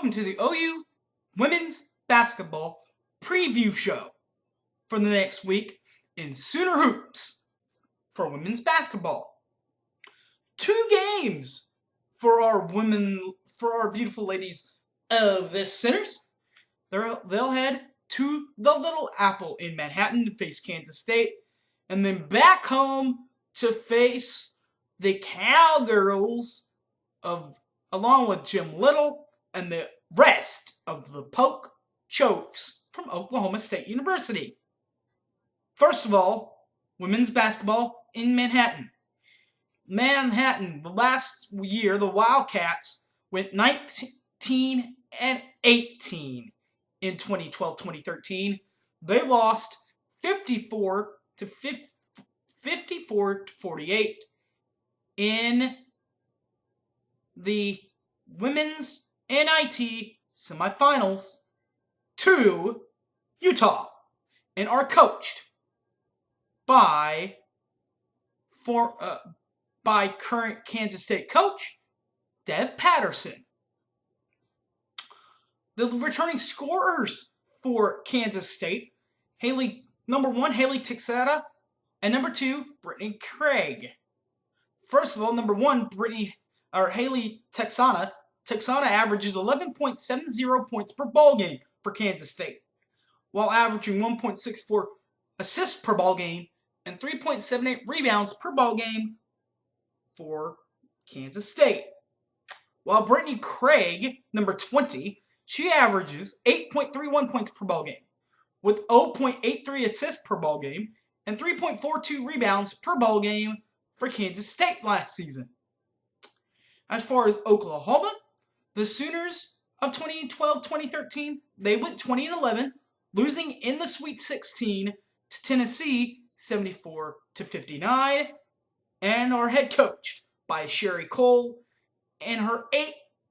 welcome to the OU Women's Basketball Preview Show for the next week in Sooner Hoops for women's basketball. 2 games for our beautiful ladies of the Sinners. They'll head to the Little Apple in Manhattan to face Kansas State, and then back home to face the Cowgirls along with Jim Little and the rest of the Poke Chokes from Oklahoma State University. First of all, women's basketball in Manhattan. The last year, the Wildcats went 19-18 in 2012-2013. They lost 54-48 in the women's NIT semifinals to Utah, and are coached by current Kansas State coach Deb Patterson. The returning scorers for Kansas State: number 1, Haley Texada, and number 2, Brittany Craig. First of all, number 1, Haley Texana. Texana averages 11.70 points per ball game for Kansas State, while averaging 1.64 assists per ball game and 3.78 rebounds per ball game for Kansas State. While Brittany Craig, number 20, she averages 8.31 points per ball game, with 0.83 assists per ball game and 3.42 rebounds per ball game for Kansas State last season. As far as Oklahoma, the Sooners of 2012-2013, they went 20-11, losing in the Sweet 16 to Tennessee 74-59, and are head coached by Sherry Cole in her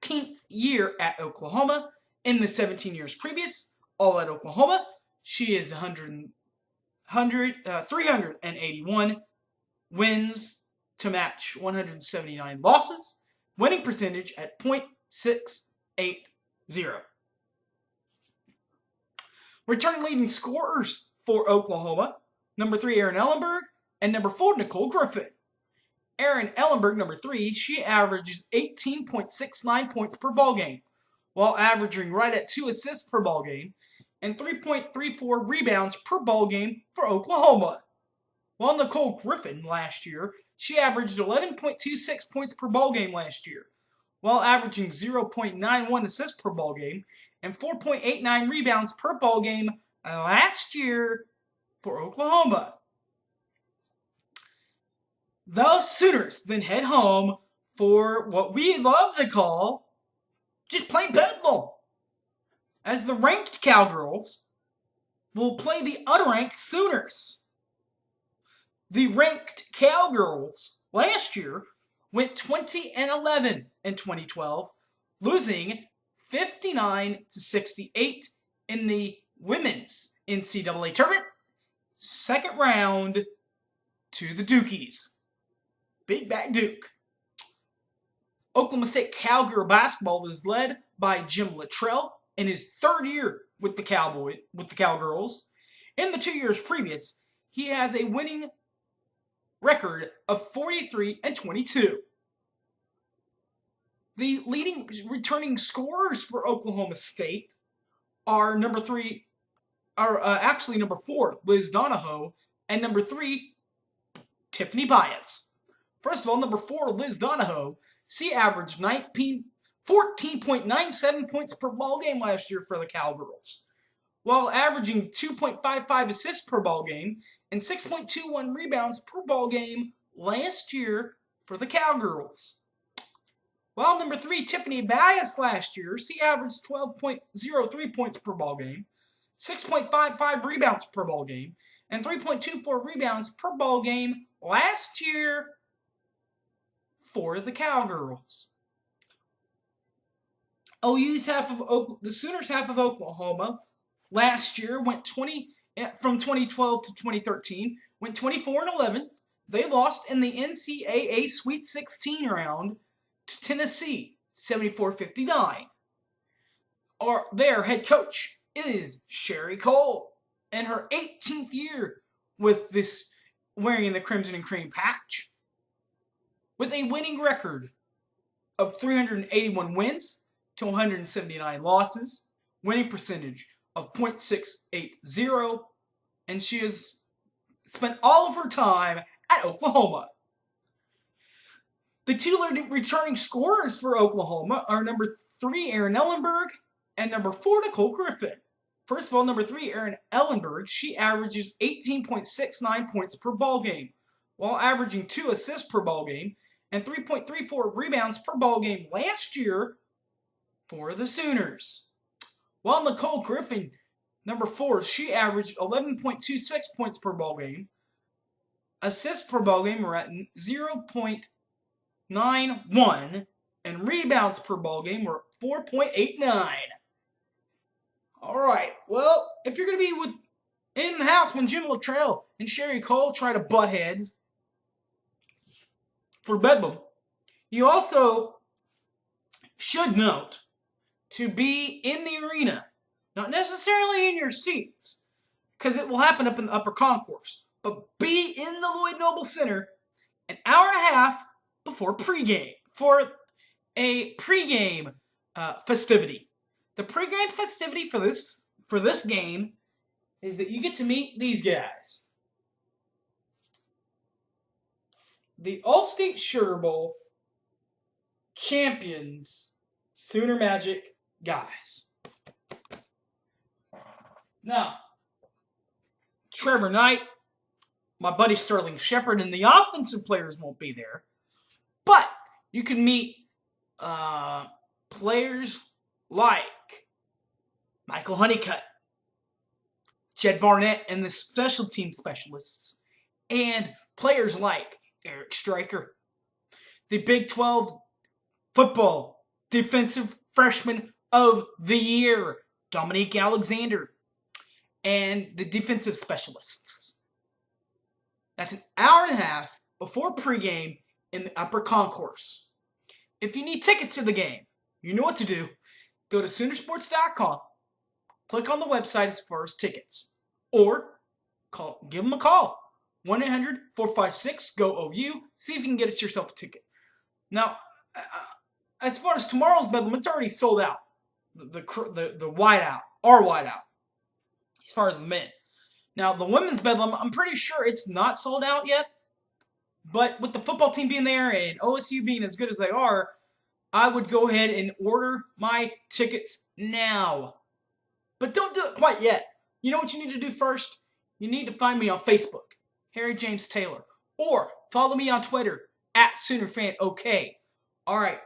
18th year at Oklahoma. In the 17 years previous, all at Oklahoma, she is 381 wins to match 179 losses, winning percentage at .680. Returning leading scorers for Oklahoma: number 3, Erin Ellenberg, and number 4, Nicole Griffin. Erin Ellenberg, number 3, she averages 18.69 points per ball game, while averaging right at 2 assists per ball game and 3.34 rebounds per ball game for Oklahoma. While Nicole Griffin last year, she averaged 11.26 points per ball game last year, while averaging 0.91 assists per ball game and 4.89 rebounds per ball game last year for Oklahoma. The Sooners then head home for what we love to call just plain bedlam, as the ranked Cowgirls will play the unranked Sooners. The ranked Cowgirls last year went 20-11 in 2012, losing 59-68 in the women's NCAA tournament, second round to the Dukies. Big Bad Duke. Oklahoma State Cowgirl basketball is led by Jim Luttrell in his 3rd year with the Cowgirls. In the 2 years previous, he has a winning record of 43-22. The leading returning scorers for Oklahoma State are number 4, Liz Donahoe, and number 3, Tiffany Bias. First of all, number 4, Liz Donahoe, she averaged 14.97 points per ball game last year for the Cowgirls, while averaging 2.55 assists per ball game and 6.21 rebounds per ball game last year for the Cowgirls. While number 3, Tiffany Bias, last year, she averaged 12.03 points per ball game, 6.55 rebounds per ball game, and 3.24 rebounds per ball game last year for the Cowgirls. The Sooners half of Oklahoma last year went from 2012 to 2013, went 24-11. They lost in the NCAA Sweet 16 round to Tennessee, 74-59. their head coach is Sherry Cole, in her 18th year with this wearing the crimson and cream patch, with a winning record of 381 wins to 179 losses, winning percentage of .680, and she has spent all of her time at Oklahoma. The two returning scorers for Oklahoma are number 3, Erin Ellenberg, and number 4, Nicole Griffin. First of all, number 3, Erin Ellenberg, she averages 18.69 points per ball game, while averaging 2 assists per ball game and 3.34 rebounds per ball game last year for the Sooners. While Nicole Griffin, number 4, she averaged 11.26 points per ball game. Assists per ball game were at 0.91, and rebounds per ball game were 4.89. All right, well, if you're going to be in the house when Jim Luttrell and Sherry Cole try to butt heads for Bedlam, you also should note to be in the arena, not necessarily in your seats, because it will happen up in the upper concourse, but be in the Lloyd Noble Center an hour and a half before pregame for a pregame festivity. The pregame festivity for this game is that you get to meet these guys. The All-State Sugar Bowl champions, Sooner Magic guys. Now, Trevor Knight, my buddy Sterling Shepard, and the offensive players won't be there. But you can meet players like Michael Honeycutt, Jed Barnett, and the special team specialists, and players like Eric Stryker, the Big 12 football defensive freshman of the year, Dominique Alexander, and the defensive specialists. That's an hour and a half before pregame in the upper concourse. If you need tickets to the game, you know what to do. Go to Soonersports.com, click on the website as far as tickets, or give them a call. 1-800-456-GO-OU. See if you can get yourself a ticket. Now, as far as tomorrow's Bedlam, it's already sold out. The whiteout, our whiteout, as far as the men. Now, the women's Bedlam, I'm pretty sure it's not sold out yet. But with the football team being there and OSU being as good as they are, I would go ahead and order my tickets now. But don't do it quite yet. You know what you need to do first? You need to find me on Facebook, Harry James Taylor, or follow me on Twitter @SoonerFanOK. All right,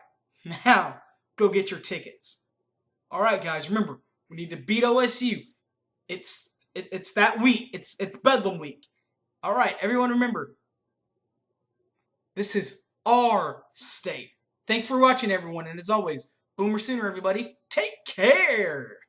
now go get your tickets. All right, guys, remember, we need to beat OSU. It's that week. It's Bedlam week. All right, everyone, remember, this is our state. Thanks for watching, everyone, and as always, Boomer Sooner, everybody. Take care.